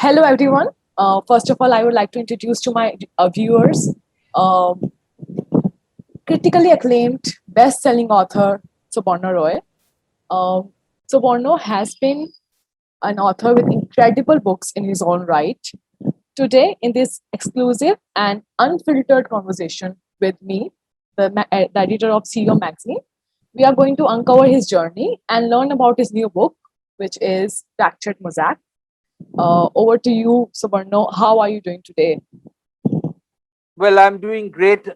Hello, everyone. First of all, I would like to introduce to my viewers um, critically acclaimed best-selling author Sabarna Roy. Um Sabarna has been an author with incredible books in his own right. Today, in this exclusive and unfiltered conversation with me, the editor of CEO magazine, we are going to uncover his journey and learn about his new book, which is Fractured Mosaic. Over to you, Subarno. How are you doing today? Well, I'm doing great.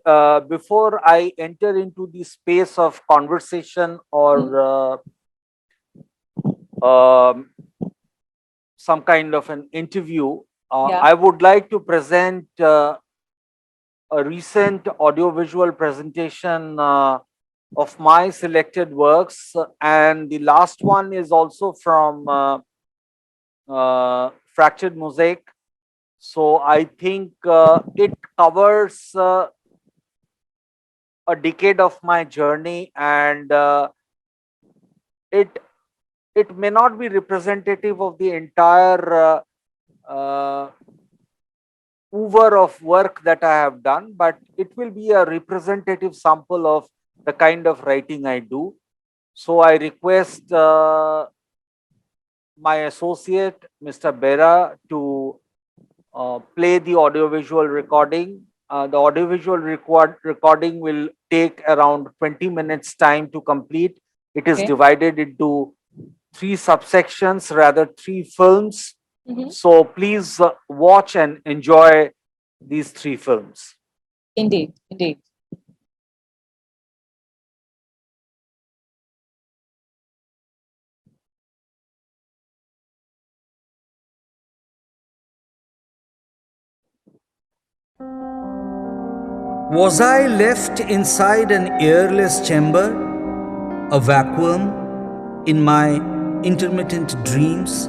Before I enter into the space of conversation or some kind of an interview, Yeah. I would like to present a recent audiovisual presentation of my selected works. And the last one is also from Fractured Mosaic. So I think it covers a decade of my journey, and it it may not be representative of the entire oeuvre of work that I have done, but it will be a representative sample of the kind of writing I do. So I request my associate, Mr. Bera, to play the audiovisual recording. The audiovisual recording will take around 20 minutes time to complete. It is Okay. divided into three subsections, rather three films. Mhm. So please watch and enjoy these three films. Indeed, indeed. Was I left inside an airless chamber, a vacuum in my intermittent dreams?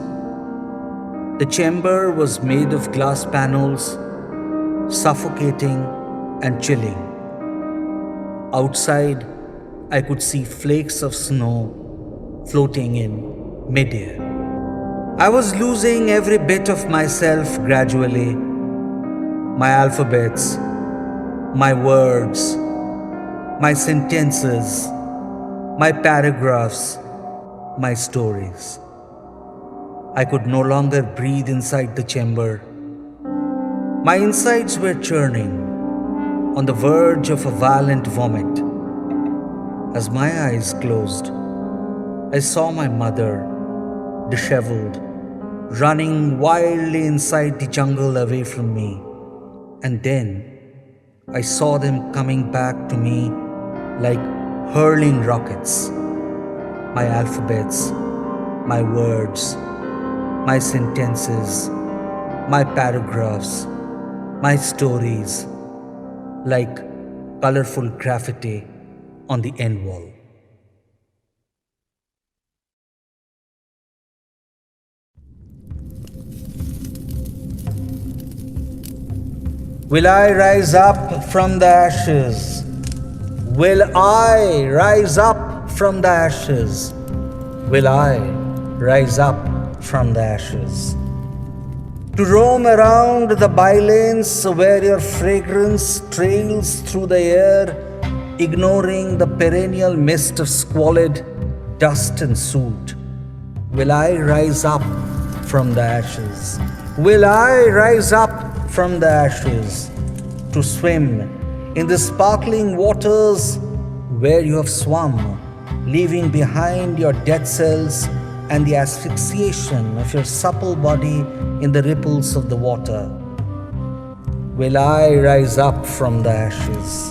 The chamber was made of glass panels, suffocating and chilling. Outside, I could see flakes of snow floating in midair. I was losing every bit of myself gradually, my alphabets, my words, my sentences, my paragraphs, my stories. I could no longer breathe inside the chamber. My insides were churning, on the verge of a violent vomit. As my eyes closed, I saw my mother, disheveled, running wildly inside the jungle away from me. And then I saw them coming back to me like hurling rockets. My alphabets, my words, my sentences, my paragraphs, my stories, like colorful graffiti on the end wall. Will I rise up from the ashes? Will I rise up from the ashes? Will I rise up from the ashes? To roam around the bylanes where your fragrance trails through the air, ignoring the perennial mist of squalid dust and soot. Will I rise up from the ashes? Will I rise up from the ashes to swim in the sparkling waters where you have swum, leaving behind your dead cells and the asphyxiation of your supple body in the ripples of the water? Will I rise up from the ashes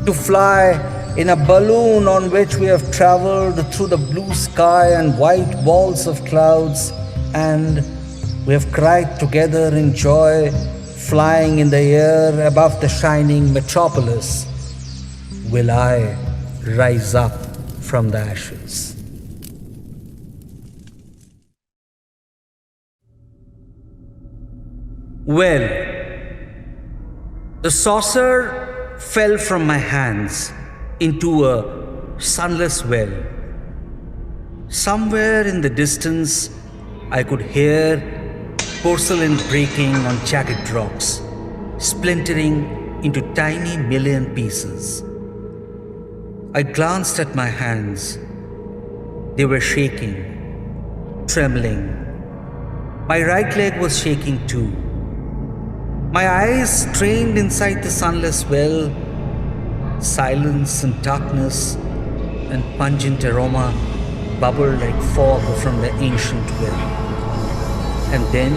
to fly in a balloon on which we have traveled through the blue sky and white walls of clouds, and we have cried together in joy, flying in the air above the shining metropolis? Will I rise up from the ashes? Well, the saucer fell from my hands into a sunless well. Somewhere in the distance, I could hear porcelain breaking on jagged rocks, splintering into tiny million pieces. I glanced at my hands. They were shaking, trembling. My right leg was shaking too. My eyes strained inside the sunless well. Silence and darkness and pungent aroma bubbled like fog from the ancient well. And then,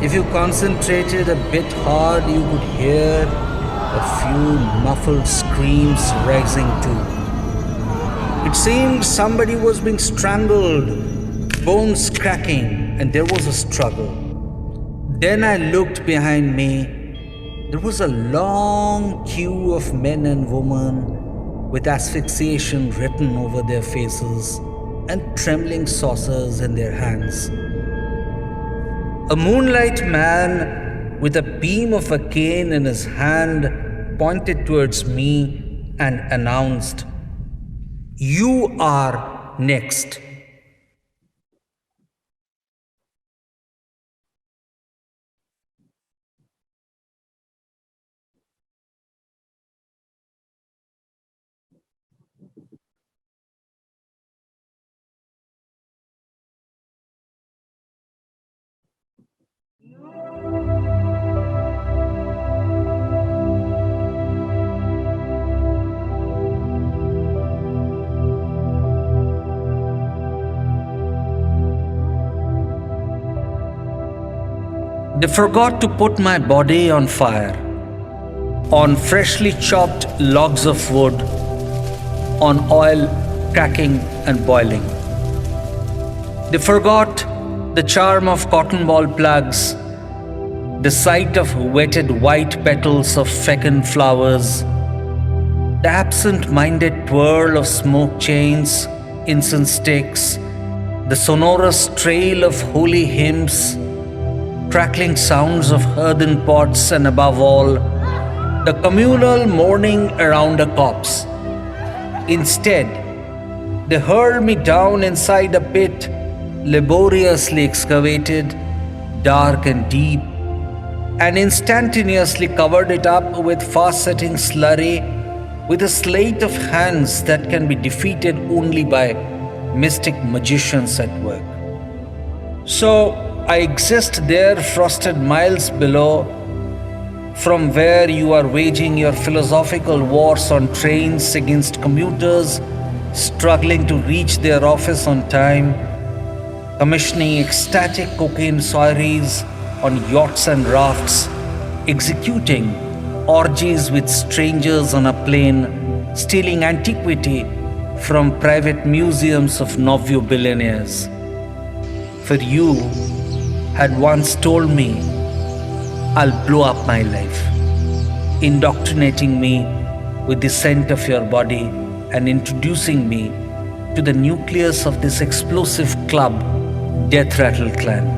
if you concentrated a bit hard, you could hear a few muffled screams rising too. It seemed somebody was being strangled, bones cracking, and there was a struggle. Then I looked behind me. There was a long queue of men and women with asphyxiation written over their faces and trembling saucers in their hands. A moonlight man with a beam of a cane in his hand pointed towards me and announced, "You are next." They forgot to put my body on fire, on freshly chopped logs of wood, on oil cracking and boiling. They forgot the charm of cotton ball plugs, the sight of wetted white petals of fecund flowers, the absent-minded twirl of smoke chains, incense sticks, the sonorous trail of holy hymns, crackling sounds of earthen pots, and above all, the communal mourning around a corpse. Instead, they hurled me down inside a pit, laboriously excavated, dark and deep, and instantaneously covered it up with fast-setting slurry, with a sleight of hands that can be defeated only by mystic magicians at work. So, I exist there, frosted miles below, from where you are waging your philosophical wars on trains against commuters struggling to reach their office on time, commissioning ecstatic cocaine soirees on yachts and rafts, executing orgies with strangers on a plane, stealing antiquity from private museums of Novio billionaires. For you had once told me, "I'll blow up my life," indoctrinating me with the scent of your body and introducing me to the nucleus of this explosive club, Death Rattle Clan.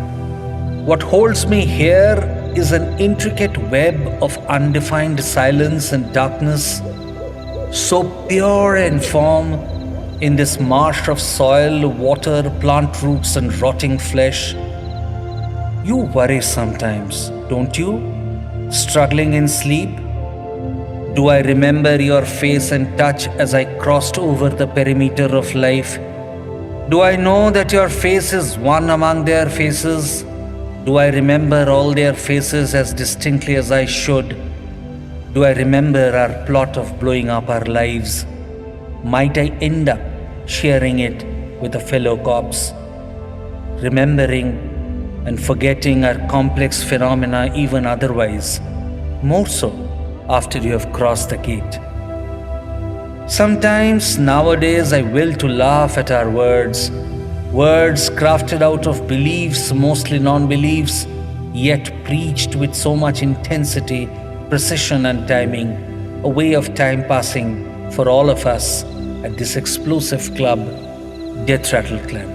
What holds me here is an intricate web of undefined silence and darkness, so pure in form in this marsh of soil, water, plant roots, and rotting flesh. You worry sometimes, don't you? Struggling in sleep? Do I remember your face and touch as I crossed over the perimeter of life? Do I know that your face is one among their faces? Do I remember all their faces as distinctly as I should? Do I remember our plot of blowing up our lives? Might I end up sharing it with a fellow corpse? Remembering and forgetting our complex phenomena even otherwise, more so after you have crossed the gate. Sometimes nowadays I will to laugh at our words crafted out of beliefs, mostly non-beliefs, yet preached with so much intensity, precision and timing, a way of time passing for all of us at this explosive club, Death Rattle Clan.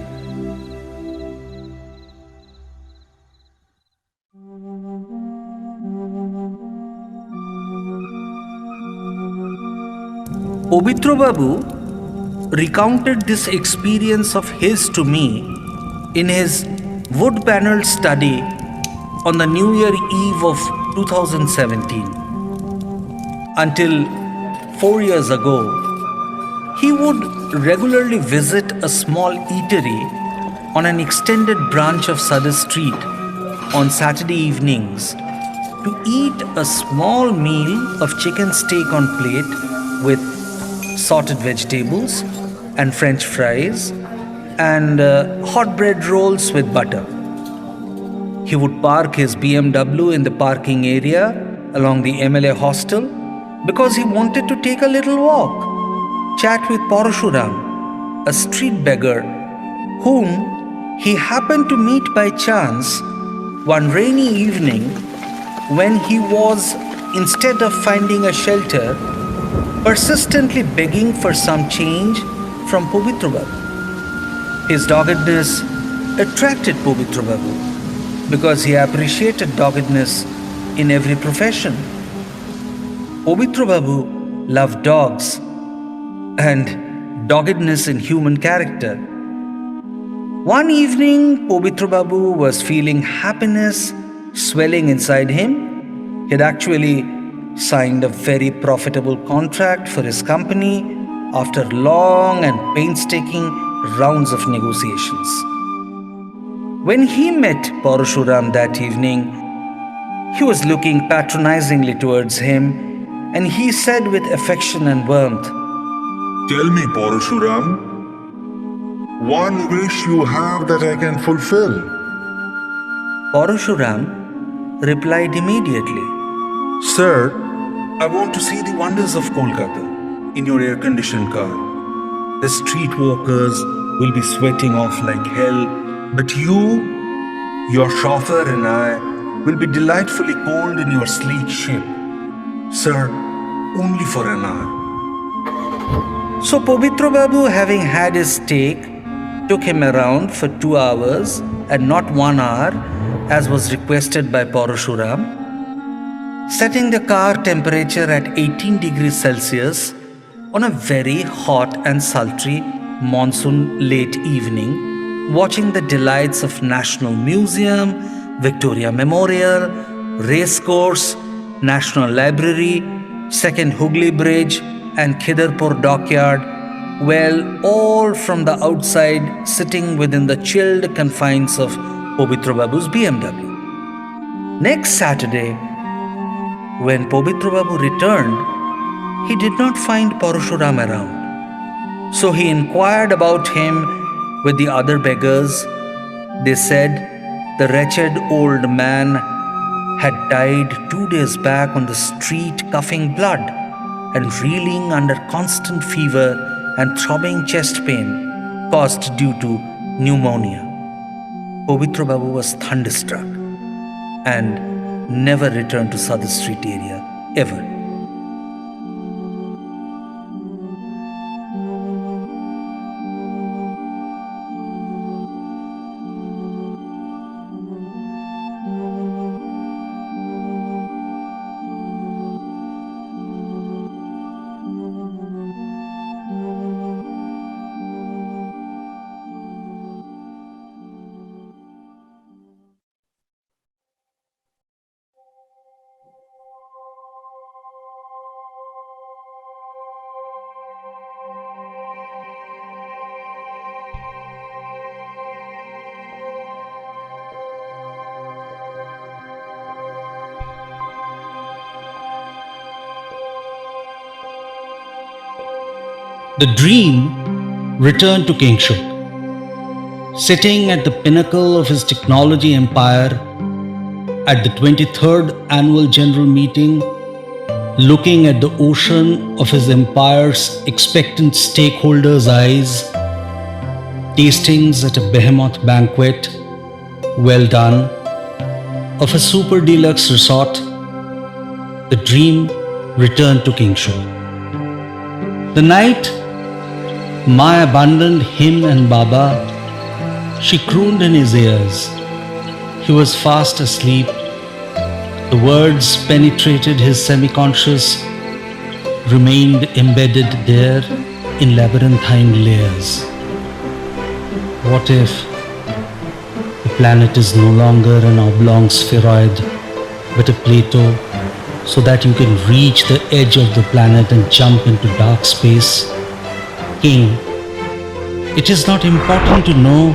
Obitra Babu recounted this experience of his to me in his wood-paneled study on the New Year Eve of 2017. Until 4 years ago, he would regularly visit a small eatery on an extended branch of Sutter Street on Saturday evenings to eat a small meal of chicken steak on plate with sorted vegetables and French fries and hot bread rolls with butter. He would park his BMW in the parking area along the MLA hostel because he wanted to take a little walk, chat with Parashuram, a street beggar whom he happened to meet by chance one rainy evening when he was, instead of finding a shelter, persistently begging for some change from Pavitra Babu. His doggedness attracted Pavitra Babu because he appreciated doggedness in every profession. Pavitra Babu loved dogs and doggedness in human character. One evening, Pavitra Babu was feeling happiness swelling inside him. He had actually signed a very profitable contract for his company after long and painstaking rounds of negotiations. When he met Parashuram that evening, he was looking patronizingly towards him, and he said with affection and warmth, "Tell me, Parashuram, one wish you have that I can fulfill." Parashuram replied immediately, "Sir, I want to see the wonders of Kolkata in your air-conditioned car. The streetwalkers will be sweating off like hell, but you, your chauffeur and I will be delightfully cold in your sleek ship. Sir, only for an hour." So Pavitra Babu, having had his steak, took him around for 2 hours and not 1 hour as was requested by Parashuram, setting the car temperature at 18 degrees Celsius on a very hot and sultry monsoon late evening, watching the delights of National Museum, Victoria Memorial, Racecourse, National Library, Second Hooghly Bridge and Khidarpur Dockyard, well, all from the outside, sitting within the chilled confines of Pavitra Babu's BMW. Next Saturday, when Pavitra Babu returned, he did not find Parashuram around. So he inquired about him with the other beggars. They said the wretched old man had died 2 days back on the street, coughing blood and reeling under constant fever and throbbing chest pain caused due to pneumonia. Pavitra Babu was thunderstruck and never returned to Southern Street area ever. The dream returned to kingship. Sitting at the pinnacle of his technology empire at the 23rd annual general meeting, looking at the ocean of his empire's expectant stakeholders' eyes, tastings at a behemoth banquet, well done, of a super deluxe resort, the dream returned to kingship. The night Ma abandoned him and Baba, she crooned in his ears. He was fast asleep. The words penetrated his semi-conscious, remained embedded there in labyrinthine layers. What if the planet is no longer an oblong spheroid, but a plateau, so that you can reach the edge of the planet and jump into dark space? King, it is not important to know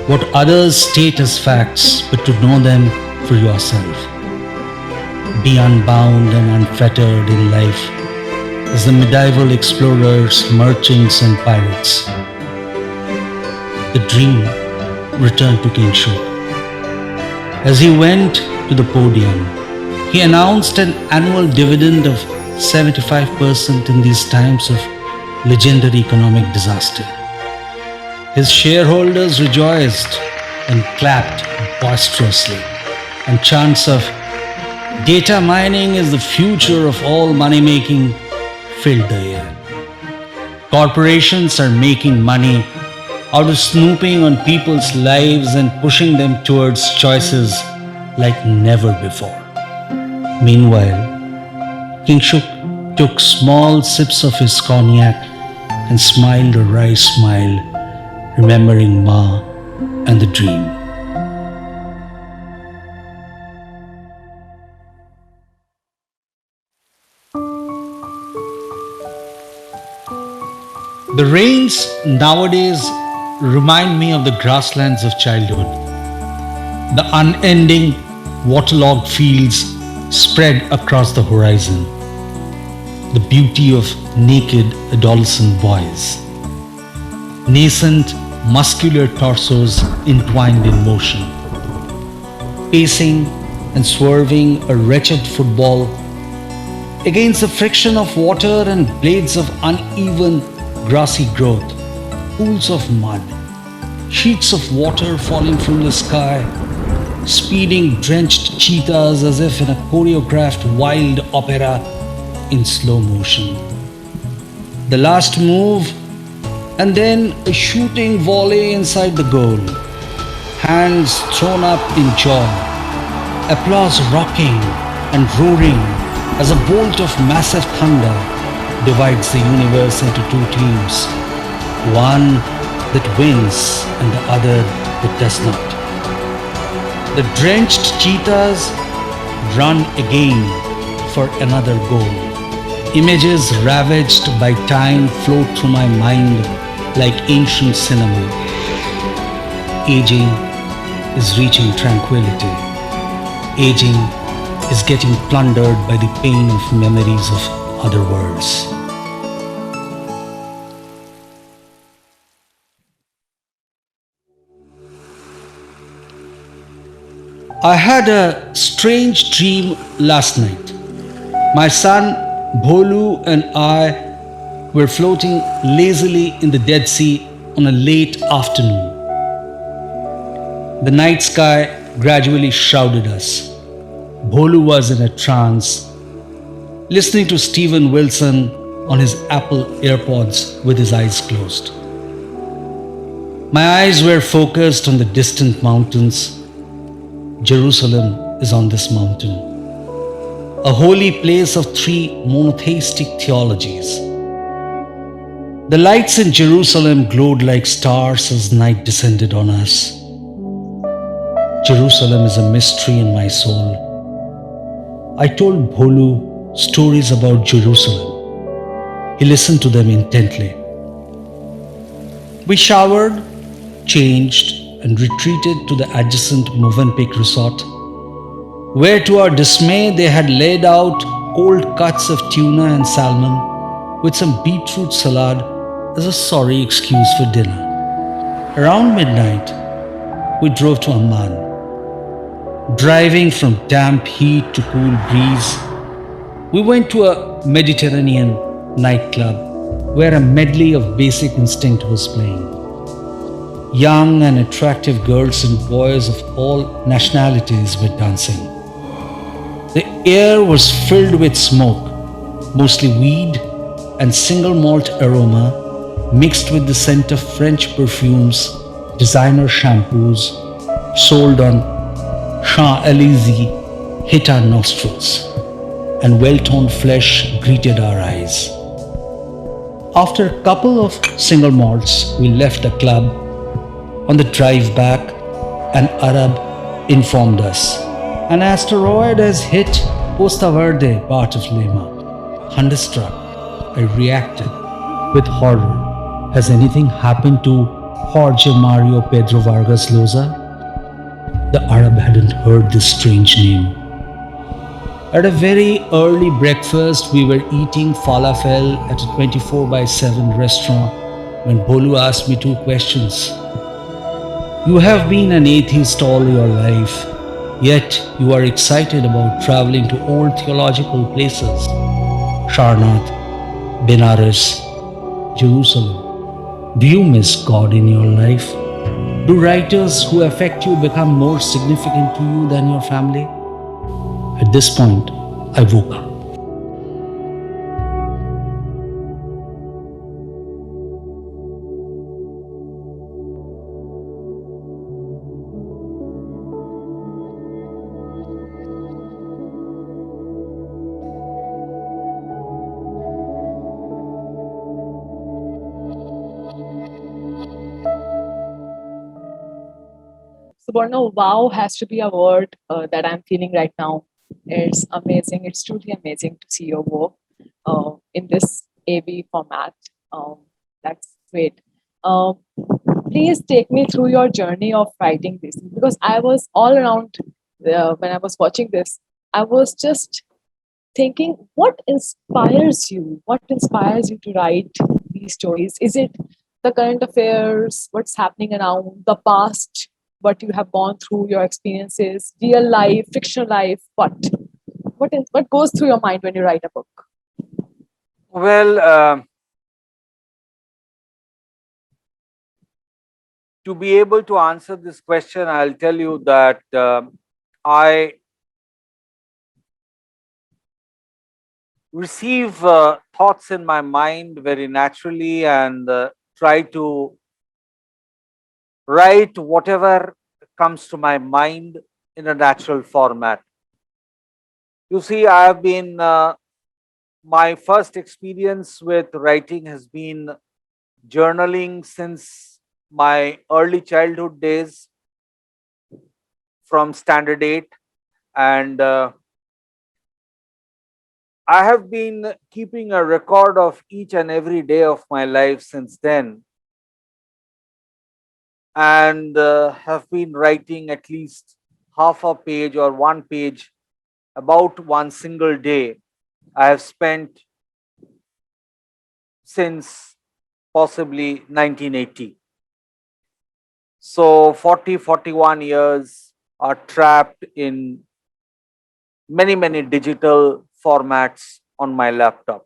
what others state as facts, but to know them for yourself. Be unbound and unfettered in life as the medieval explorers, merchants and pirates. The dream returned to King Shuk. As he went to the podium, he announced an annual dividend of 75% in these times of legendary economic disaster. His shareholders rejoiced and clapped boisterously, and chants of "Data mining is the future of all money-making" filled the air. Corporations are making money out of snooping on people's lives and pushing them towards choices like never before. Meanwhile, King Shuk took small sips of his cognac and smiled a wry smile, remembering Ma and the dream. The rains nowadays remind me of the grasslands of childhood. The unending, waterlogged fields spread across the horizon. The beauty of naked adolescent boys. Nascent, muscular torsos entwined in motion. Pacing and swerving a wretched football against the friction of water and blades of uneven, grassy growth, pools of mud, sheets of water falling from the sky, speeding drenched cheetahs as if in a choreographed wild opera in slow motion. The last move, and then a shooting volley inside the goal. Hands thrown up in joy, applause rocking and roaring as a bolt of massive thunder divides the universe into two teams, one that wins and the other that does not. The drenched cheetahs run again for another goal. Images ravaged by time float through my mind like ancient cinema. Aging is reaching tranquility. Aging is getting plundered by the pain of memories of other worlds. I had a strange dream last night. My son Bholu and I were floating lazily in the Dead Sea on a late afternoon. The night sky gradually shrouded us. Bholu was in a trance, listening to Steven Wilson on his Apple AirPods with his eyes closed. My eyes were focused on the distant mountains. Jerusalem is on this mountain, a holy place of three monotheistic theologies. The lights in Jerusalem glowed like stars as night descended on us. Jerusalem is a mystery in my soul. I told Bholu stories about Jerusalem. He listened to them intently. We showered, changed, and retreated to the adjacent Movenpick resort, where to our dismay they had laid out cold cuts of tuna and salmon with some beetroot salad as a sorry excuse for dinner. Around midnight, we drove to Amman. Driving from damp heat to cool breeze, we went to a Mediterranean nightclub where a medley of Basic Instinct was playing. Young and attractive girls and boys of all nationalities were dancing. The air was filled with smoke, mostly weed and single malt aroma mixed with the scent of French perfumes, designer shampoos sold on Champs-Élysées hit our nostrils, and well-toned flesh greeted our eyes. After a couple of single malts, we left the club. On the drive back, an Arab informed us. An asteroid has hit Costa Verde part of Lima. Thunderstruck, I reacted with horror. Has anything happened to Jorge Mario Pedro Vargas Llosa? The Arab hadn't heard this strange name. At a very early breakfast, we were eating falafel at a 24 by 7 restaurant when Bolu asked me two questions. You have been an atheist all your life, yet you are excited about traveling to old theological places. Sharnath, Benares, Jerusalem. Do you miss God in your life? Do writers who affect you become more significant to you than your family? At this point, I woke up. Sabarna, wow has to be a word that I'm feeling right now. It's amazing. It's truly amazing to see your work in this AB format. That's great. Um, please take me through your journey of writing this, because I was all around when I was watching this. I was just thinking, what inspires you? What inspires you to write these stories? Is it the current affairs, what's happening around, the past, what you have gone through, your experiences, real life, fictional life? What goes through your mind when you write a book? Well, to be able to answer this question, I'll tell you that I receive thoughts in my mind very naturally and try to write whatever comes to my mind in a natural format. You see, I have been, my first experience with writing has been journaling since my early childhood days from standard 8. And I have been keeping a record of each and every day of my life since then, and have been writing at least half a page or one page about one single day. I have spent since possibly 1980. So 41 years are trapped in many digital formats on my laptop.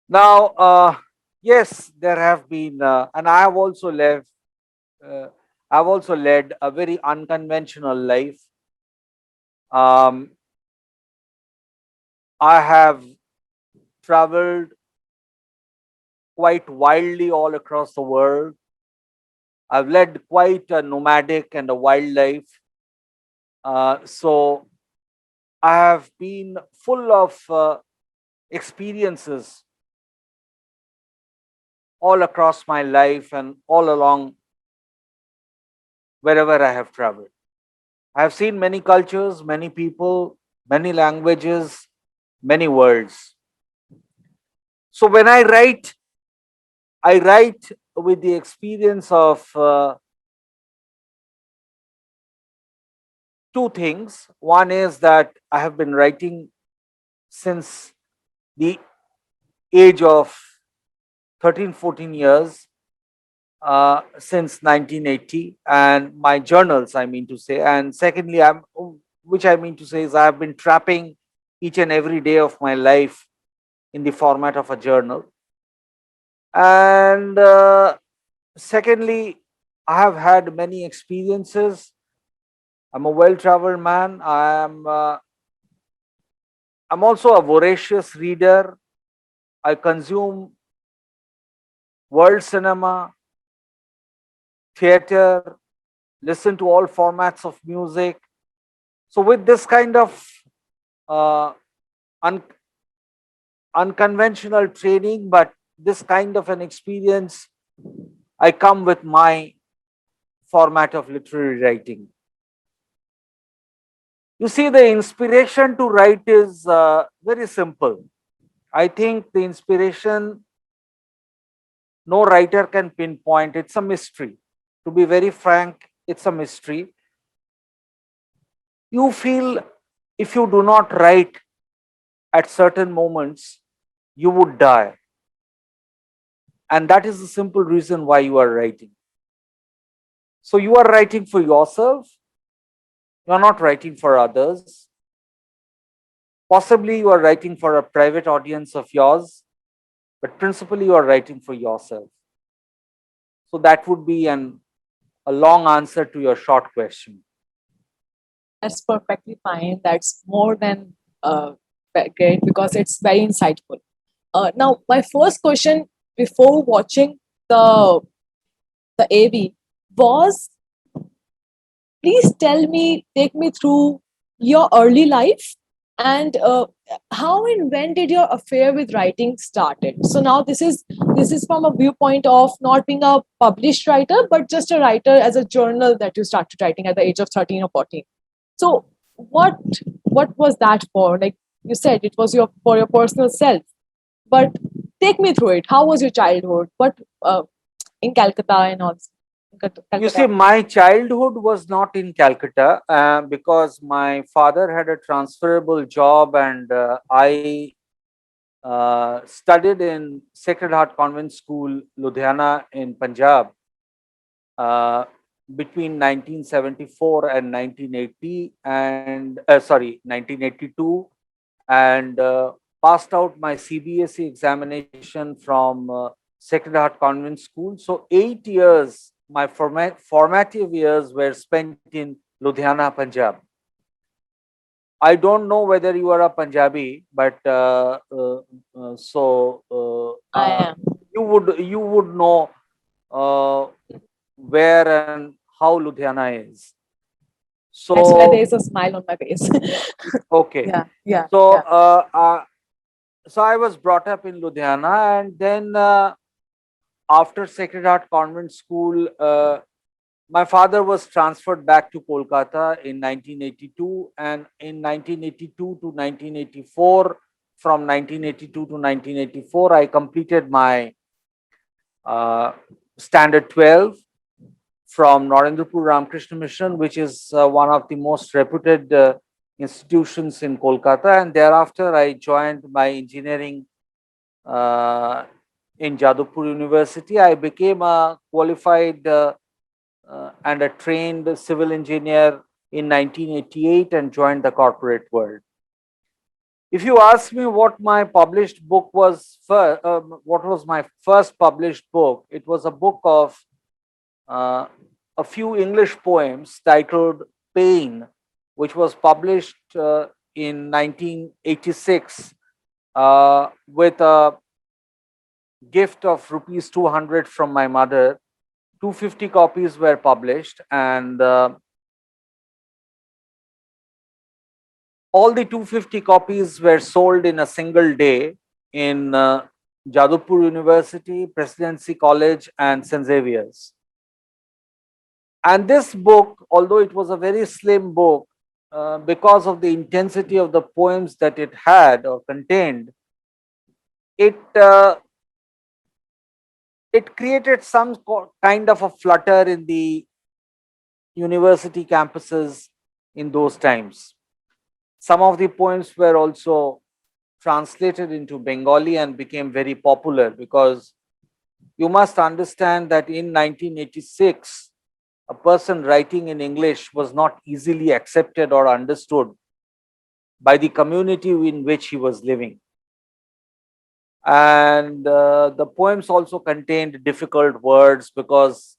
Now, yes, there have been, and I have also led, uh, I've also led a very unconventional life. Um, I have traveled quite wildly all across the world. I've led quite a nomadic and a wild life. So I have been full of experiences all across my life and all along wherever I have traveled. I have seen many cultures, many people, many languages, many worlds. So when I write with the experience of two things. One is that I have been writing since the age of 13, 14 years, since 1980, and my journals, I mean to say. And secondly, which I mean to say is I have been trapping each and every day of my life in the format of a journal. And secondly, I have had many experiences. I'm a well-traveled man. I'm also a voracious reader. I consume world cinema, theater, listen to all formats of music. So with this kind of uh, un- unconventional training, but this kind of an experience, I come with my format of literary writing. You see, the inspiration to write is very simple. I think the inspiration no writer can pinpoint. It's a mystery. To be very frank, it's a mystery. You feel if you do not write at certain moments, you would die. And that is the simple reason why you are writing. So you are writing for yourself, you are not writing for others. Possibly you are writing for a private audience of yours, but principally you are writing for yourself. So that would be a long answer to your short question. That's perfectly fine. That's more than great because it's very insightful. Now, my first question before watching the AV was, please tell me, take me through your early life and how and when did your affair with writing started. So now this is from a viewpoint of not being a published writer, but just a writer as a journal that you started writing at the age of 13 or 14. So what was that for? Like you said, it was for your personal self, but take me through it. How was your childhood? What in Calcutta and all? You see, Calcutta. my childhood was not in Calcutta because my father had a transferable job, and I studied in Sacred Heart Convent School, Ludhiana in Punjab, uh, between 1974 and 1980, and 1982, and passed out my CBSE examination from Sacred Heart Convent School. So 8 years, my formative years were spent in Ludhiana, Punjab. I don't know whether you are a Punjabi, but I am. you would know where and how Ludhiana is. That's why there So is a smile on my face. okay, Yeah, yeah, so yeah. so I was brought up in Ludhiana, and then after Sacred Heart Convent School, my father was transferred back to Kolkata in 1982, and in 1982 to 1984, from 1982 to 1984, I completed my uh, Standard 12 from Narendrapur Ramakrishna Mission, which is one of the most reputed institutions in Kolkata. And thereafter, I joined my engineering in Jadavpur University. I became a qualified and a trained civil engineer in 1988 and joined the corporate world. If you ask me what my published book was, what was my first published book, it was a book of uh, a few English poems titled Pain, which was published in 1986 with a gift of rupees 200 from my mother. 250 copies were published, and all the 250 copies were sold in a single day in Jadavpur University, Presidency College, and St. Xavier's. And this book, although it was a very slim book, because of the intensity of the poems that it had or contained, it it created some kind of a flutter in the university campuses in those times. Some of the poems were also translated into Bengali and became very popular, because you must understand that in 1986, a person writing in English was not easily accepted or understood by the community in which he was living. And the poems also contained difficult words, because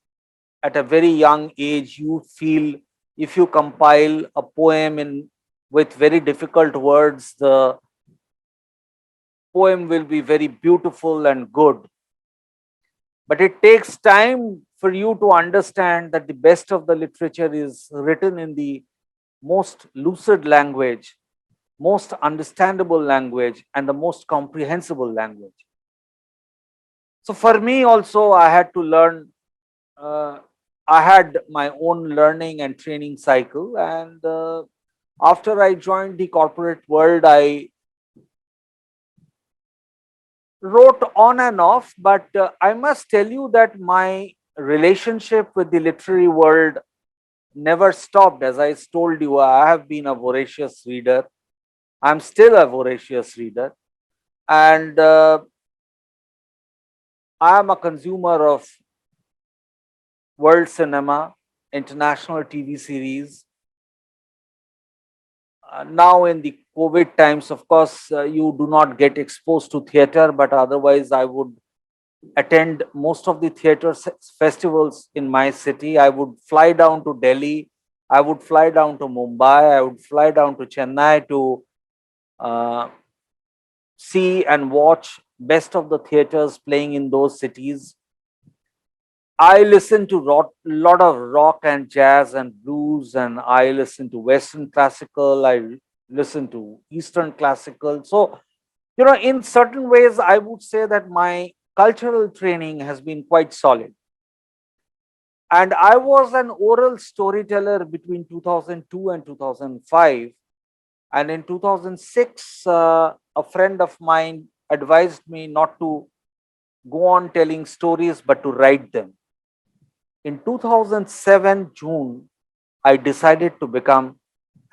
at a very young age, you feel if you compile a poem in with very difficult words, the poem will be very beautiful and good. But it takes time for you to understand that the best of the literature is written in the most lucid language, most understandable language, and the most comprehensible language. So for me also, I had to learn. Uh, I had my own learning and training cycle, and after I joined the corporate world, I wrote on and off. But I must tell you that my relationship with the literary world never stopped. As I told you, I have been a voracious reader. I'm still a voracious reader, and I am a consumer of world cinema, international TV series. Now, in the COVID times, of course, you do not get exposed to theater, but otherwise, I would attend most of the theater festivals in my city. I would fly down to Delhi. I would fly down to Mumbai. I would fly down to Chennai to uh, see and watch best of the theaters playing in those cities. I listen to lot of rock and jazz and blues, and I listen to Western classical. I listen to Eastern classical. So, in certain ways, I would say that my cultural training has been quite solid. And I was an oral storyteller between 2002 and 2005. And in 2006, a friend of mine advised me not to go on telling stories, but to write them. In 2007, June, I decided to become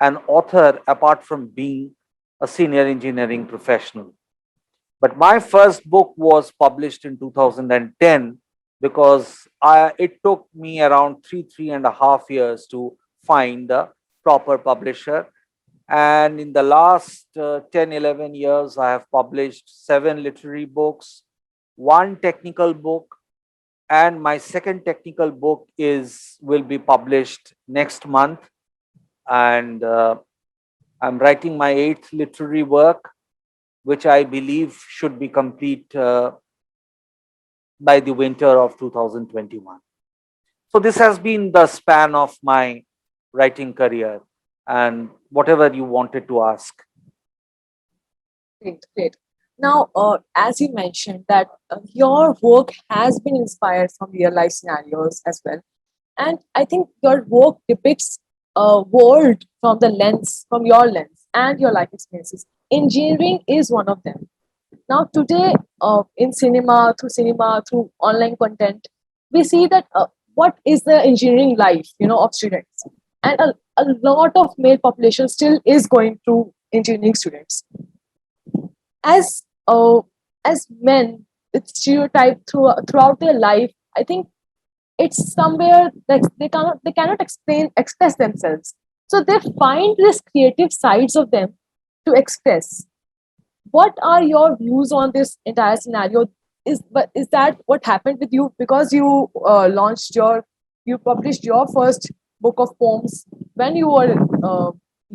an author apart from being a senior engineering professional. But my first book was published in 2010 because it took me around three and a half years to find a proper publisher. And in the last 10, 11 years, I have published 7 literary books, 1 technical book, and my second technical book will be published next month. And I'm writing my 8th literary work, which I believe should be complete by the winter of 2021. So this has been the span of my writing career, and whatever you wanted to ask. Great, great. Now, as you mentioned that your work has been inspired from real life scenarios as well, and I think your work depicts a world from your lens and your life experiences. Engineering is one of them. Now, today, in cinema, through online content, we see that what is the engineering life, of students, and a lot of male population still is going through engineering students. As as men, it's stereotyped throughout their life. I think it's somewhere that they cannot express themselves, so they find this creative sides of them to express. What are your views on this entire scenario? Is that what happened with you, because you published your first book of poems when you were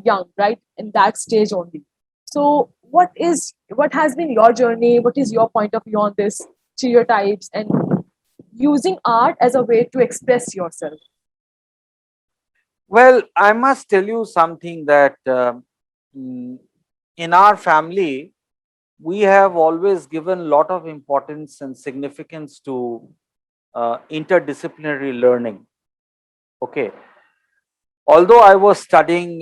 young, right, in that stage only? So what has been your journey? What is your point of view on this stereotypes and using art as a way to express yourself? Well, I must tell you something that mm, in our family, we have always given a lot of importance and significance to interdisciplinary learning. Okay. Although I was studying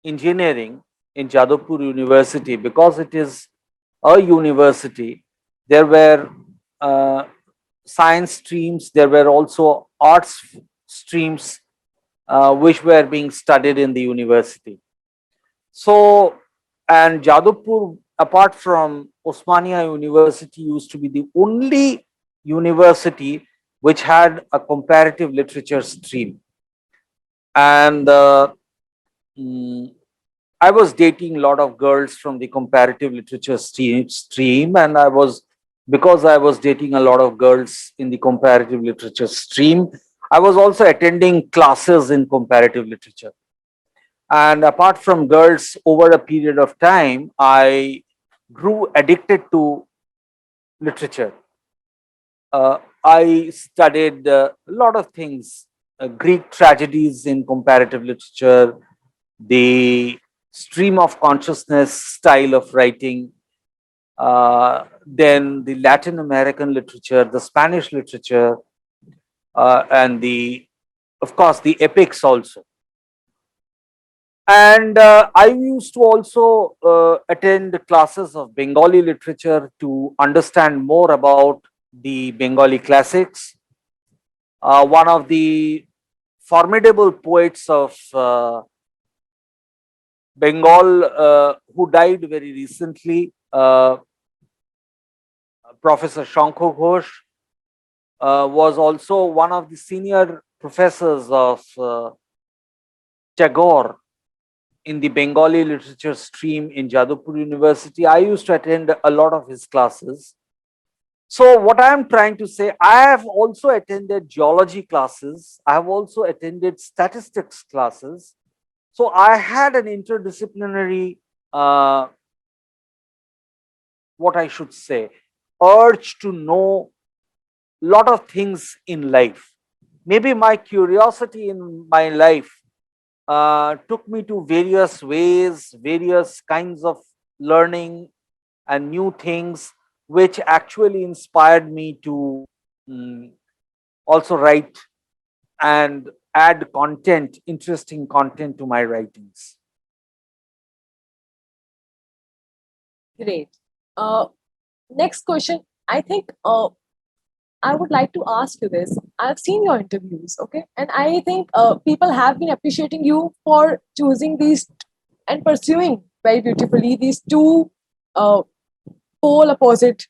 engineering in Jadavpur University, because it is a university, there were science streams, there were also arts streams which were being studied in the university. So, and Jadavpur, apart from Osmania University, used to be the only university which had a comparative literature stream. And I was dating a lot of girls from the comparative literature stream, and because I was dating a lot of girls in the comparative literature stream, I was also attending classes in comparative literature. And apart from girls, over a period of time, I grew addicted to literature. I studied a lot of things, Greek tragedies in comparative literature, the stream of consciousness style of writing, then the Latin American literature, the Spanish literature. and of course, the epics also. And I used to also attend classes of Bengali literature to understand more about the Bengali classics. One of the formidable poets of Bengal who died very recently, Professor Shankho Ghosh, was also one of the senior professors of Tagore in the Bengali literature stream in Jadavpur University. I used to attend a lot of his classes. So what I am trying to say, I have also attended geology classes. I have also attended statistics classes. So I had an interdisciplinary, what I should say, urge to know a lot of things in life. Maybe my curiosity in my life took me to various ways, various kinds of learning and new things, which actually inspired me to also write and add content, interesting content to my writings. Great. Next question. I think I would like to ask you this. I've seen your interviews, okay, and I think people have been appreciating you for choosing these and pursuing very beautifully these two uh, pole opposite,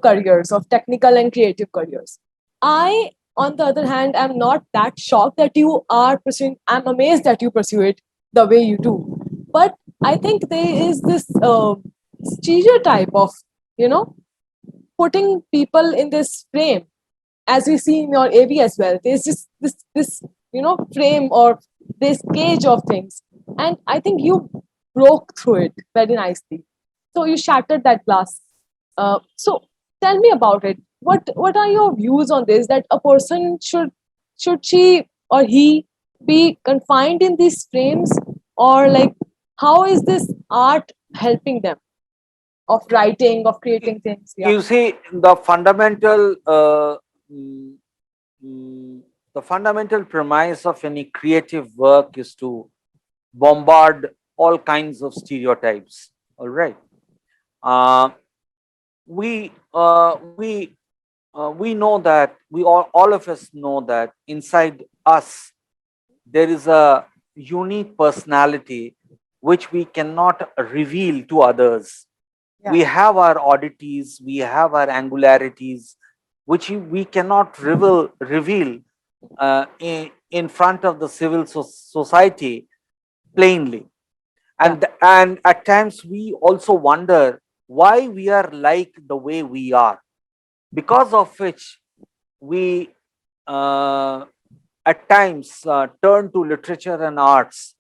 careers of technical and creative careers. I, on the other hand, am not that shocked that you are pursuing. I'm amazed that you pursue it the way you do. But I think there is this stereotype of, you know, putting people in this frame, as we see in your AV as well. There's just this frame or this cage of things, and I think you broke through it very nicely. So you shattered that glass. So tell me about it. What are your views on this? That a person should she or he be confined in these frames, or like how is this art helping them of writing, of creating things? Yeah. You see, mm, mm, the fundamental premise of any creative work is to bombard all kinds of stereotypes. All right. Uh, we uh, we we know that all of us know that inside us there is a unique personality which we cannot reveal to others. Yeah. We have our oddities, we have our angularities, which we cannot reveal in front of the civil society plainly. And at times we also wonder why we are like the way we are, because of which we uh, at times turn to literature and arts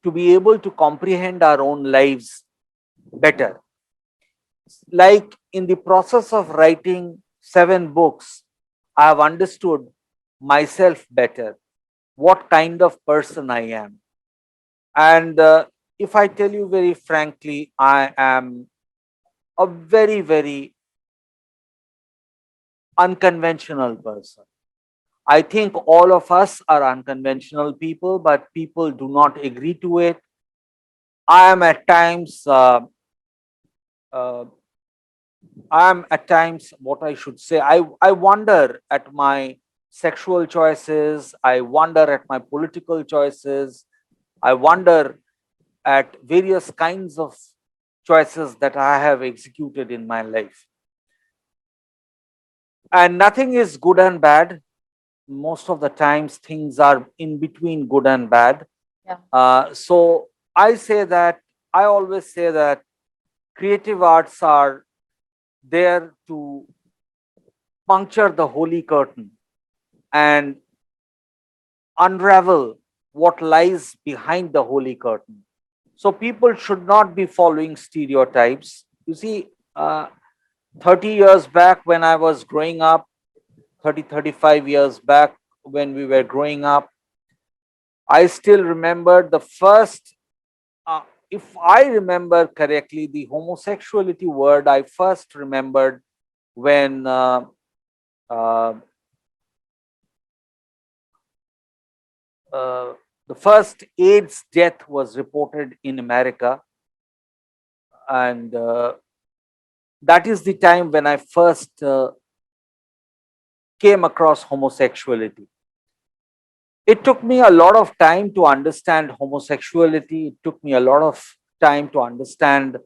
to be able to comprehend our own lives better. Like in the process of writing 7 books, I have understood myself better, what kind of person I am. And if I tell you very frankly, I am a very, very unconventional person. I think all of us are unconventional people, but people do not agree to it. I am at times, uh, what I should say, I wonder at my sexual choices, I wonder at my political choices, I wonder at various kinds of choices that I have executed in my life. And nothing is good and bad. Most of the times, things are in between good and bad. Yeah. So I always say that creative arts are there to puncture the holy curtain and unravel what lies behind the holy curtain. So people should not be following stereotypes. You see, 30 years back when I was growing up, 35 years back when we were growing up, I still remember the first, if I remember correctly, the homosexuality word I first remembered when uh, the first AIDS death was reported in America, and that is the time when I first came across homosexuality. It took me a lot of time to understand homosexuality. It took me a lot of time to understand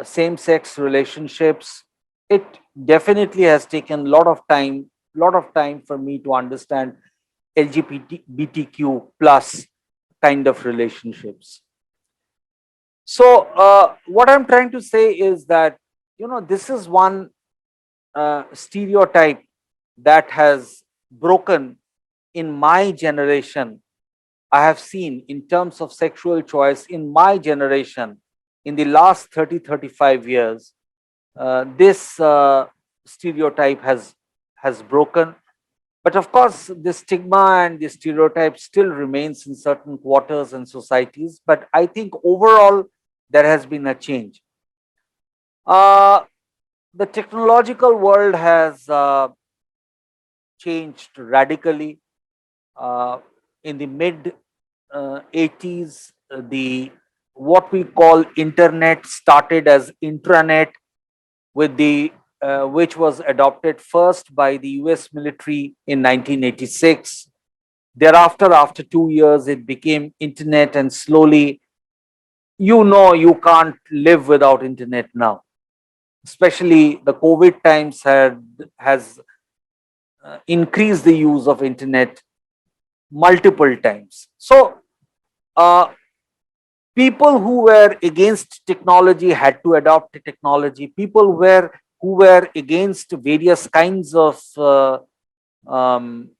same-sex relationships. It definitely has taken a lot of time for me to understand LGBTQ plus kind of relationships. So what I'm trying to say is that, this is one stereotype that has broken in my generation. I have seen in terms of sexual choice in my generation in the last 30-35 years. This stereotype has broken, but of course the stigma and the stereotype still remains in certain quarters and societies, but I think overall there has been a change. The technological world has changed radically. In the mid 80s, the what we call internet started as intranet, with the which was adopted first by the US military in 1986. Thereafter, after 2 years, it became internet, and slowly, you can't live without internet now. Especially the COVID times has increased the use of internet multiple times. So people who were against technology had to adopt the technology. People who were against various kinds of um,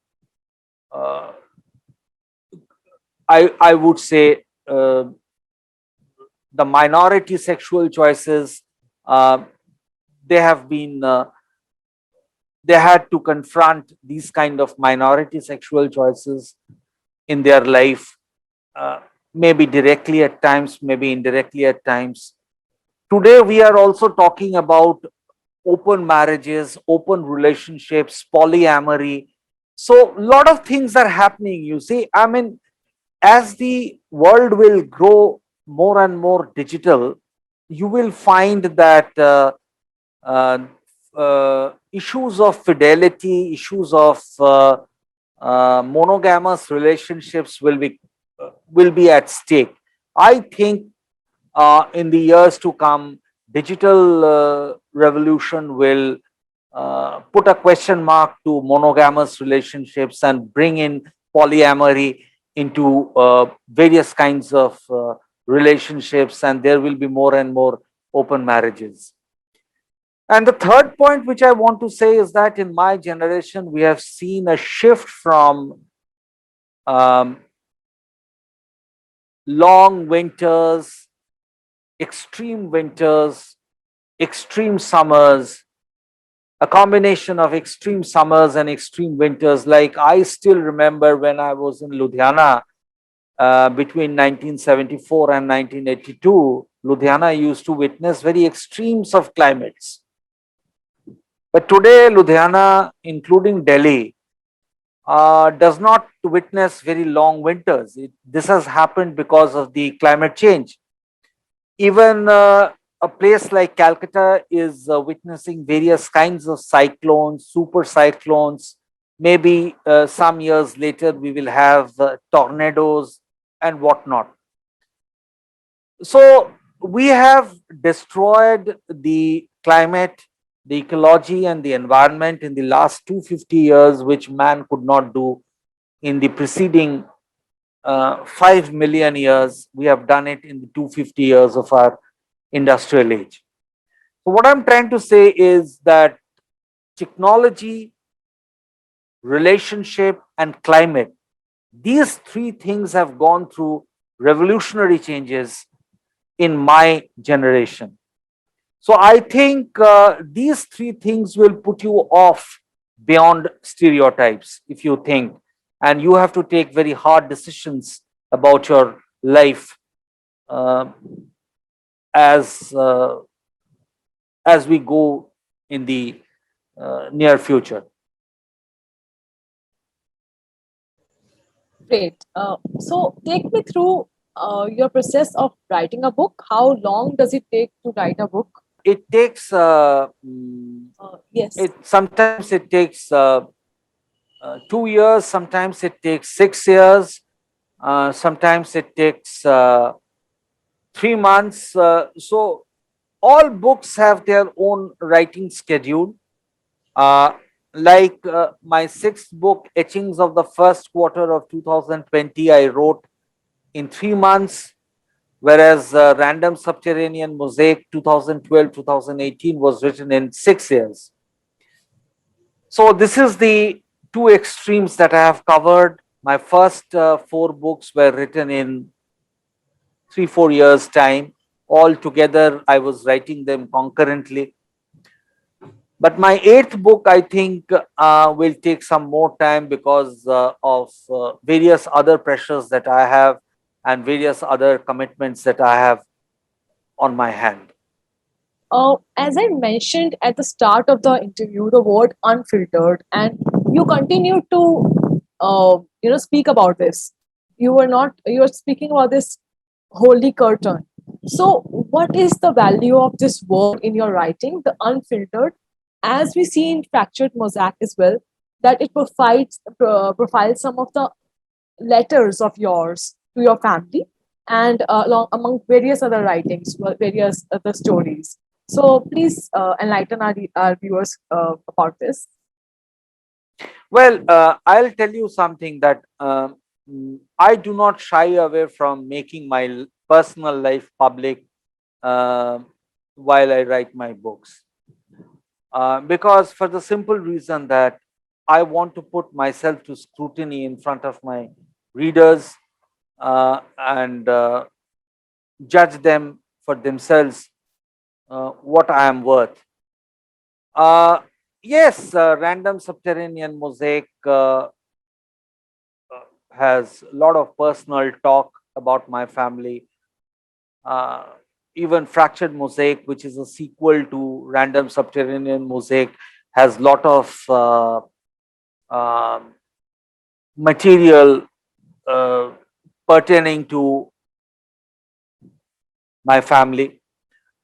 uh, I would say the minority sexual choices, uh, they have been they had to confront these kind of minority sexual choices in their life, uh, maybe directly at times, maybe indirectly at times. Today we are also talking about open marriages, open relationships, polyamory. So a lot of things are happening, you see. I mean, as the world will grow more and more digital, you will find that uh, issues of fidelity, issues of monogamous relationships will be at stake. I think in the years to come, digital revolution will put a question mark to monogamous relationships and bring in polyamory into various kinds of relationships, and there will be more and more open marriages. And the third point which I want to say is that in my generation, we have seen a shift from um, long winters, extreme summers, a combination of extreme summers and extreme winters. Like I still remember when I was in Ludhiana between 1974 and 1982, Ludhiana used to witness very extremes of climates. But today, Ludhiana, including Delhi, does not witness very long winters. This has happened because of the climate change. Even a place like Calcutta is witnessing various kinds of cyclones, super cyclones. Maybe some years later, we will have tornadoes and whatnot. So we have destroyed the climate, the ecology, and the environment in the last 250 years, which man could not do in the preceding 5 million years. We have done it in the 250 years of our industrial age. So what I'm trying to say is that technology, relationship, and climate, these three things have gone through revolutionary changes in my generation. So I think these three things will put you off beyond stereotypes if you think, and you have to take very hard decisions about your life uh, as uh, as we go in the near future. Great. So take me through your process of writing a book. How long does it take to write a book? It takes Yes. it sometimes it takes 2 years, sometimes it takes 6 years, sometimes it takes 3 months. So all books have their own writing schedule. Uh, my sixth book, Etchings of the First Quarter of 2020, I wrote in 3 months, whereas Random Subterranean Mosaic 2012-2018 was written in 6 years. So this is the two extremes that I have covered. My first four books were written in 3-4 years time. All together, I was writing them concurrently. But my eighth book, I think, will take some more time because of various other pressures that I have and various other commitments that I have on my hand. As I mentioned at the start of the interview, the word unfiltered, and you continue to, speak about this. You were not. You were speaking about this holy curtain. So, what is the value of this word in your writing, the unfiltered? As we see in Fractured Mosaic as well, that it profiles some of the letters of yours to your family and along among various other writings, various other stories. So please enlighten our viewers about this. Well, I'll tell you something that I do not shy away from making my personal life public uh, while I write my books. Because for the simple reason that I want to put myself to scrutiny in front of my readers and judge them for themselves what I am worth. Uh, yes, Random Subterranean Mosaic has a lot of personal talk about my family. Uh, Even Fractured Mosaic, which is a sequel to Random Subterranean Mosaic, has lot of um material uh, pertaining to my family.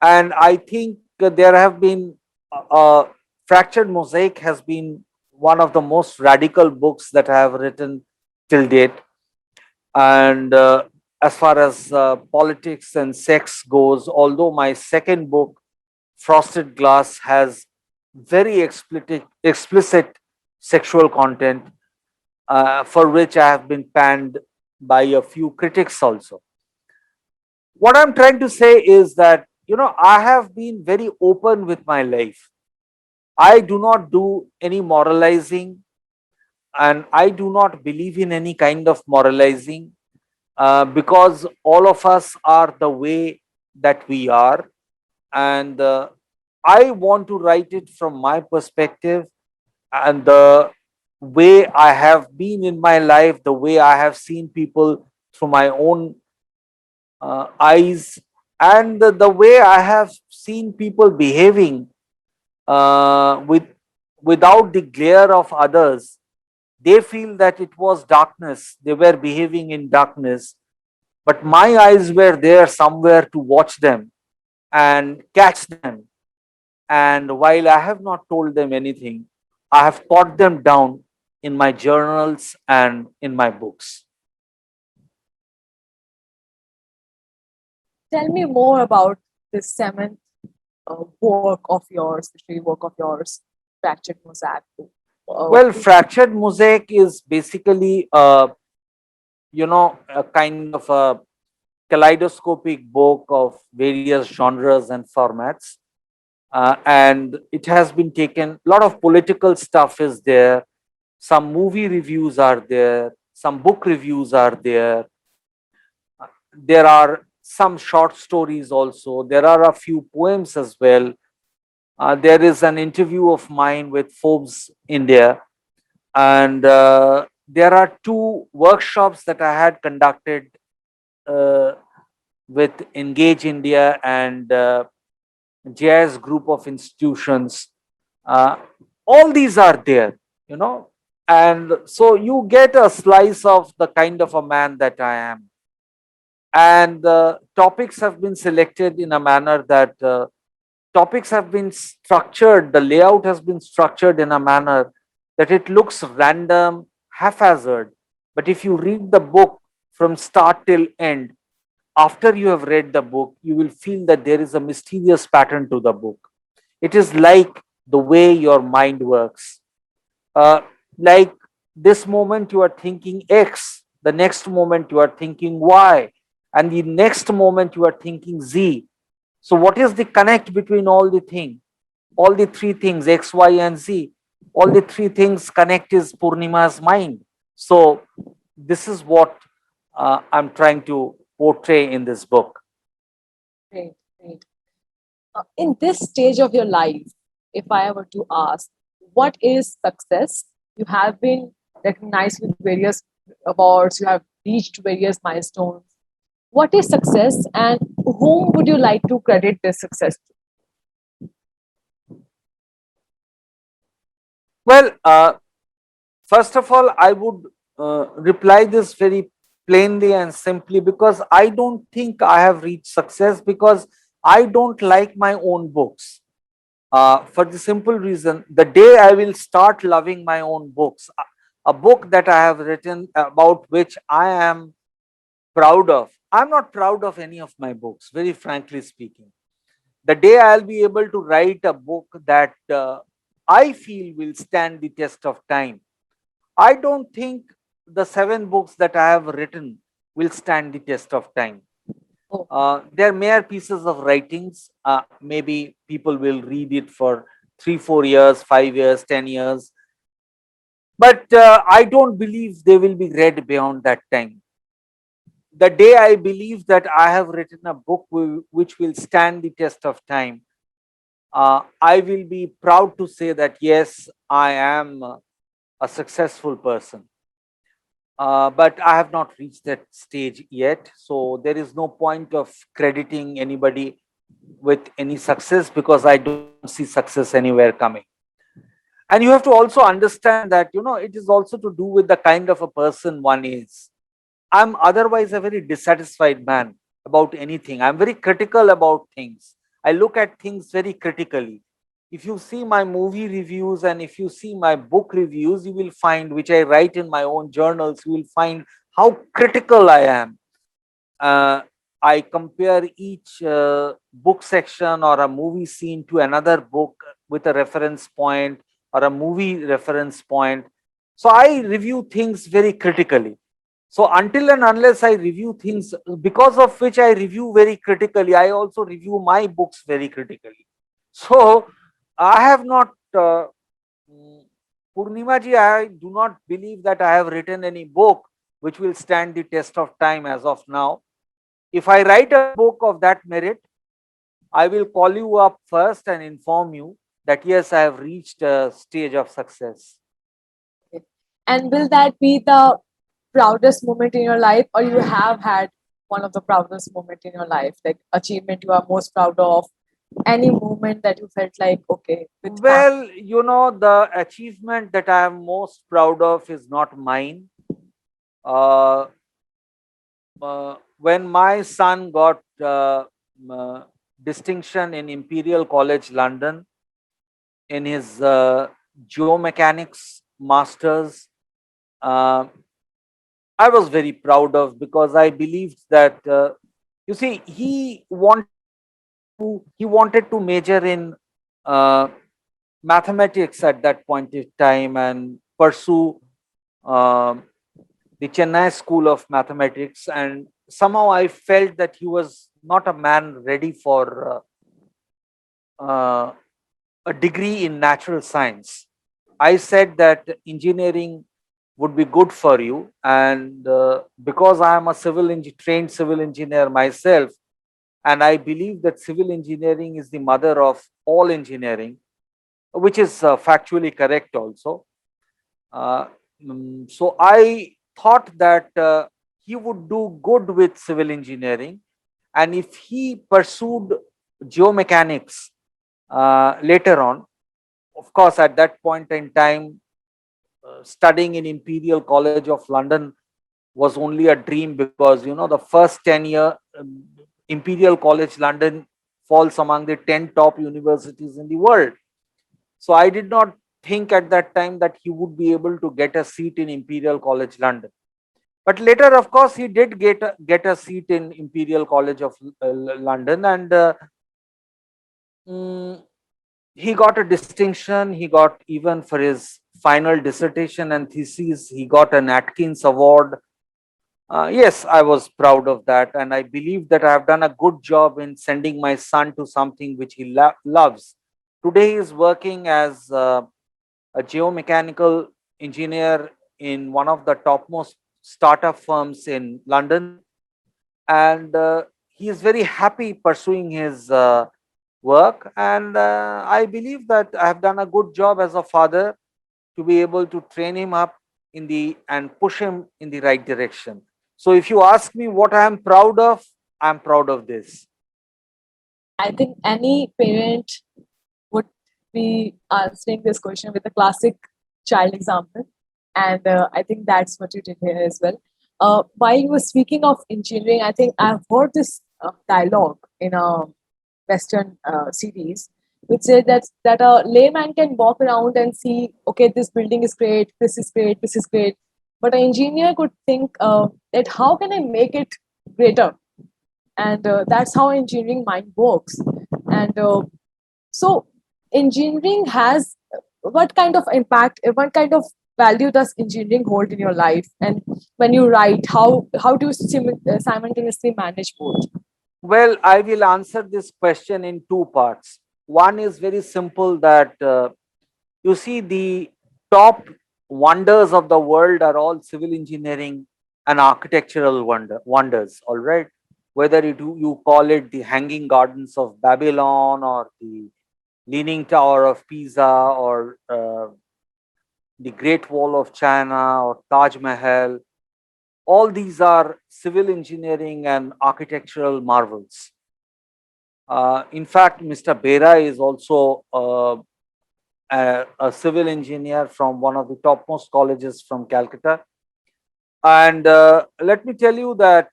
And I think there have been Fractured Mosaic has been one of the most radical books that I have written till date. And as far as politics and sex goes, although my second book, Frosted Glass, has very explicit sexual content, for which I have been panned by a few critics also. What I'm trying to say is that, I have been very open with my life. I do not do any moralizing, and I do not believe in any kind of moralizing, because all of us are the way that we are. And I want to write it from my perspective and the way I have been in my life, the way I have seen people through my own eyes, and the way I have seen people behaving without the glare of others. They feel that it was darkness, they were behaving in darkness, but my eyes were there somewhere to watch them and catch them. And while I have not told them anything, I have thought them down in my journals and in my books. Tell me more about this seventh work of yours, literary work of yours, Fractured Mosaic. Well, Fractured Mosaic is basically a kind of a kaleidoscopic book of various genres and formats. And it has been taken, a lot of political stuff is there, some movie reviews are there, some book reviews are there. There are some short stories also, there are a few poems as well. There is an interview of mine with Forbes India, and there are two workshops that I had conducted uh, with Engage India and JIS group of institutions. Uh, all these are there, you know. And so you get a slice of the kind of a man that I am. And the topics have been selected in a manner that topics have been structured, the layout has been structured in a manner that it looks random, haphazard. But if you read the book from start till end, after you have read the book, you will feel that there is a mysterious pattern to the book. It is like the way your mind works. Uh, like this moment you are thinking X, the next moment you are thinking Y, and the next moment you are thinking Z. So, what is the connect between all the things? All the three things, X, Y, and Z, all the three things connect is Purnima's mind. So, this is what I'm trying to portray in this book. Great, great. In this stage of your life, if I were to ask, what is success? You have been recognized with various awards, you have reached various milestones. What is success, and whom would you like to credit this success to? Well, first of all, I would reply this very plainly and simply because I don't think I have reached success because I don't like my own books. For the simple reason, the day I will start loving my own books, a book that I have written about which I am proud of, I'm not proud of any of my books, very frankly speaking. The day I'll be able to write a book that I feel will stand the test of time, I don't think the 7 books that I have written will stand the test of time. Oh, They're mere pieces of writings. Maybe people will read it for 3, 4 years, 5 years, 10 years. But I don't believe they will be read beyond that time. The day I believe that I have written a book which will stand the test of time, I will be proud to say that yes, I am a successful person. But I have not reached that stage yet. So there is no point of crediting anybody with any success because I don't see success anywhere coming. And you have to also understand that, it is also to do with the kind of a person one is. I'm otherwise a very dissatisfied man about anything. I'm very critical about things. I look at things very critically. If you see my movie reviews and if you see my book reviews, you will find, which I write in my own journals, you will find how critical I am. uh, I compare each book section or a movie scene to another book with a reference point or a movie reference point. So I review things very critically. So until and unless I review things, because of which I review very critically, I also review my books very critically. So I have not, mm, Purnima ji, I do not believe that I have written any book which will stand the test of time as of now. If I write a book of that merit, I will call you up first and inform you that yes, I have reached a stage of success. okay. And will that be the proudest moment in your life, or you have had one of the proudest moment in your life, like achievement you are most proud of, any moment that you felt like, okay, with family? Well, the achievement that I am most proud of is not mine. Uh, when my son got uh, distinction in Imperial College London in his geomechanics masters, uh, I was very proud of because I believed that you see he wanted to major in uh, mathematics at that point in time and pursue um the Chennai School of Mathematics, and somehow I felt that he was not a man ready for uh, a degree in natural science. I said that engineering would be good for you, and because I am a trained civil engineer myself, and I believe that civil engineering is the mother of all engineering, which is factually correct also. Uh, so I thought that he would do good with civil engineering, and if he pursued geomechanics later on, of course, at that point in time, studying in Imperial College of London was only a dream, because the first 10 year Imperial College London falls among the 10 top universities in the world. So I did not think at that time that he would be able to get a seat in Imperial College London. But later, of course, he did get a seat in Imperial College of London, and mm, he got a distinction. He got, even for his final dissertation and thesis, he got an Atkins Award. Yes, I was proud of that, and I believe that I have done a good job in sending my son to something which he loves. Today, he is working as a geomechanical engineer in one of the topmost startup firms in London, and he is very happy pursuing his work. And I believe that I have done a good job as a father to be able to train him up in the and push him in the right direction. So if you ask me what I am proud of, I am proud of this. I think any parent would be answering this question with a classic child example. And I think that's what you did here as well. While you were speaking of engineering, I think I've heard this dialogue in a Western series, which said that a layman can walk around and see, okay, this building is great, this is great, this is great. But an engineer could think that how can I make it greater? And that's how engineering mind works. And so engineering has what kind of impact, what kind of value does engineering hold in your life? And when you write, how do you simultaneously manage both? Well, I will answer this question in two parts. One is very simple, that you see, the top wonders of the world are all civil engineering and architectural wonders, all right? Whether you call it the Hanging Gardens of Babylon, or the Leaning Tower of Pisa, or the Great Wall of China, or Taj Mahal, all these are civil engineering and architectural marvels. In fact, Mr. Bera is also a civil engineer from one of the topmost colleges from Calcutta. And let me tell you that,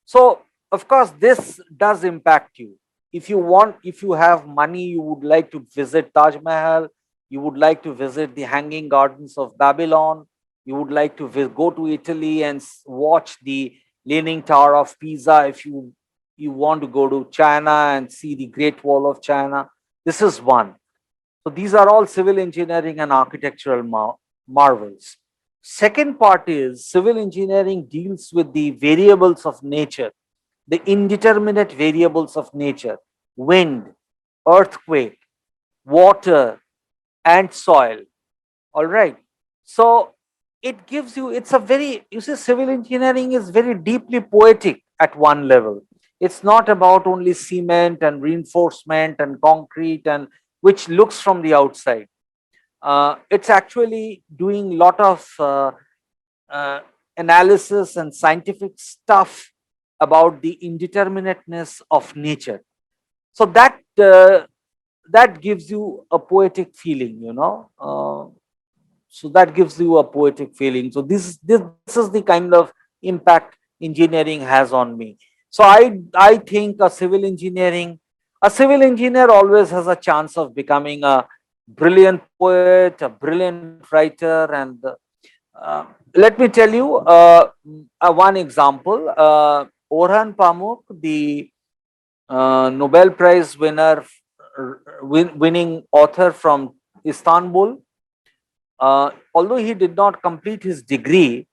so of course, this does impact you. If you have money, you would like to visit Taj Mahal, you would like to visit the Hanging Gardens of Babylon, you would like to go to Italy and watch the Leaning Tower of Pisa, if you want to go to China and see the Great Wall of China. This is one. So these are all civil engineering and architectural marvels. Second part is, civil engineering deals with the variables of nature, the indeterminate variables of nature: wind, earthquake, water, and soil. All right. So it gives you, it's a very, you see, civil engineering is very deeply poetic at one level. It's not about only cement and reinforcement and concrete, and which looks from the outside. It's actually doing a lot of uh, analysis and scientific stuff about the indeterminateness of nature. So that gives you a poetic feeling, so that gives you a poetic feeling. So this is the kind of impact engineering has on me. So I think a civil engineer always has a chance of becoming a brilliant poet, a brilliant writer. And let me tell you one example. Orhan Pamuk, the Nobel Prize winning author from Istanbul, although he did not complete his degree,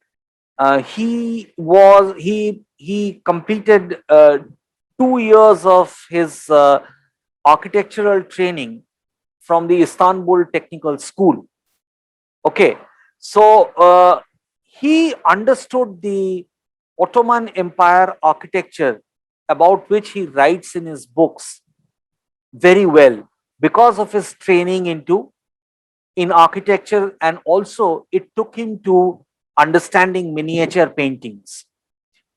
he completed 2 years of his architectural training from the Istanbul Technical School. Okay, so he understood the Ottoman Empire architecture, about which he writes in his books, very well, because of his training in architecture, and also it took him to understanding miniature paintings.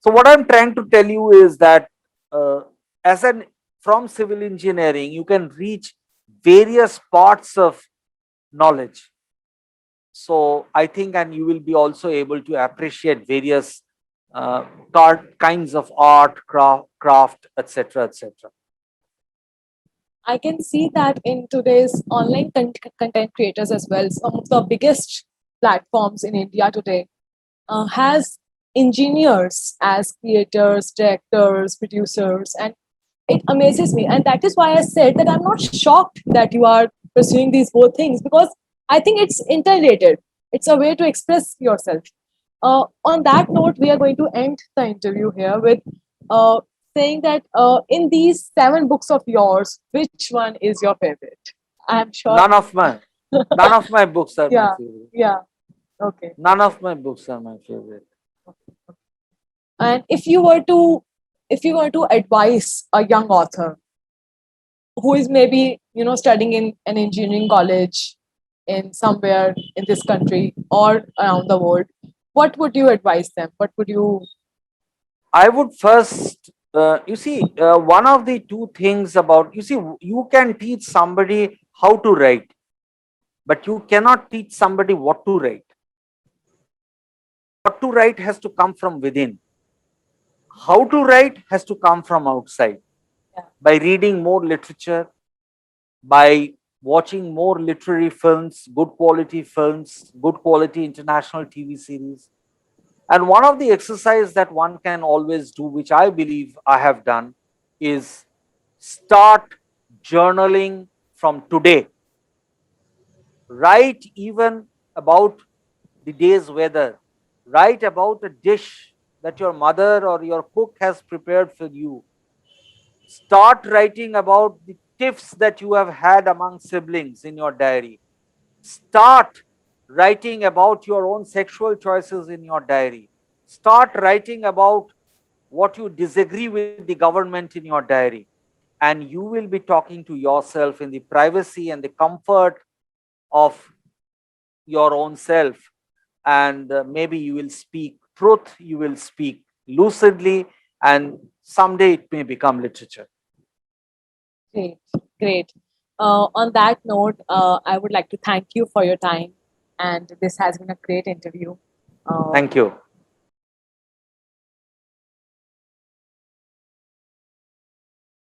So what I'm trying to tell you is that, uh, as an from civil engineering, you can reach various parts of knowledge. So I think, and you will be also able to appreciate various kinds of art, craft, etc., etc. I can see that in today's online content creators as well. Some of the biggest platforms in India today has engineers as creators, directors, producers, and it amazes me. And that is why I said that I'm not shocked that you are pursuing these both things, because I think it's interrelated. It's a way to express yourself. On that note, we are going to end the interview here with uh, saying that in these 7 books of yours, which one is your favorite? I'm sure. None of my books are my Yeah, favorite. yeah. Okay. None of my books are my favorite. And if you were to advise a young author who is maybe studying in an engineering college in somewhere in this country or around the world, what would you advise them? What would you? I would first, you see, one of the two things about, you see, you can teach somebody how to write, but you cannot teach somebody what to write. What to write has to come from within. How to write has to come from outside. Yeah. By reading more literature, by watching more literary films, good quality international TV series. And one of the exercise that one can always do, which I believe I have done, is start journaling from today. Write even about the day's weather. Write about a dish that your mother or your cook has prepared for you. Start writing about the tiffs that you have had among siblings in your diary. Start writing about your own sexual choices in your diary. Start writing about what you disagree with the government in your diary. And you will be talking to yourself in the privacy and the comfort of your own self. And maybe you will speak truth, you will speak lucidly, and someday it may become literature. Great, great. On that note, I would like to thank you for your time, and this has been a great interview. Thank you.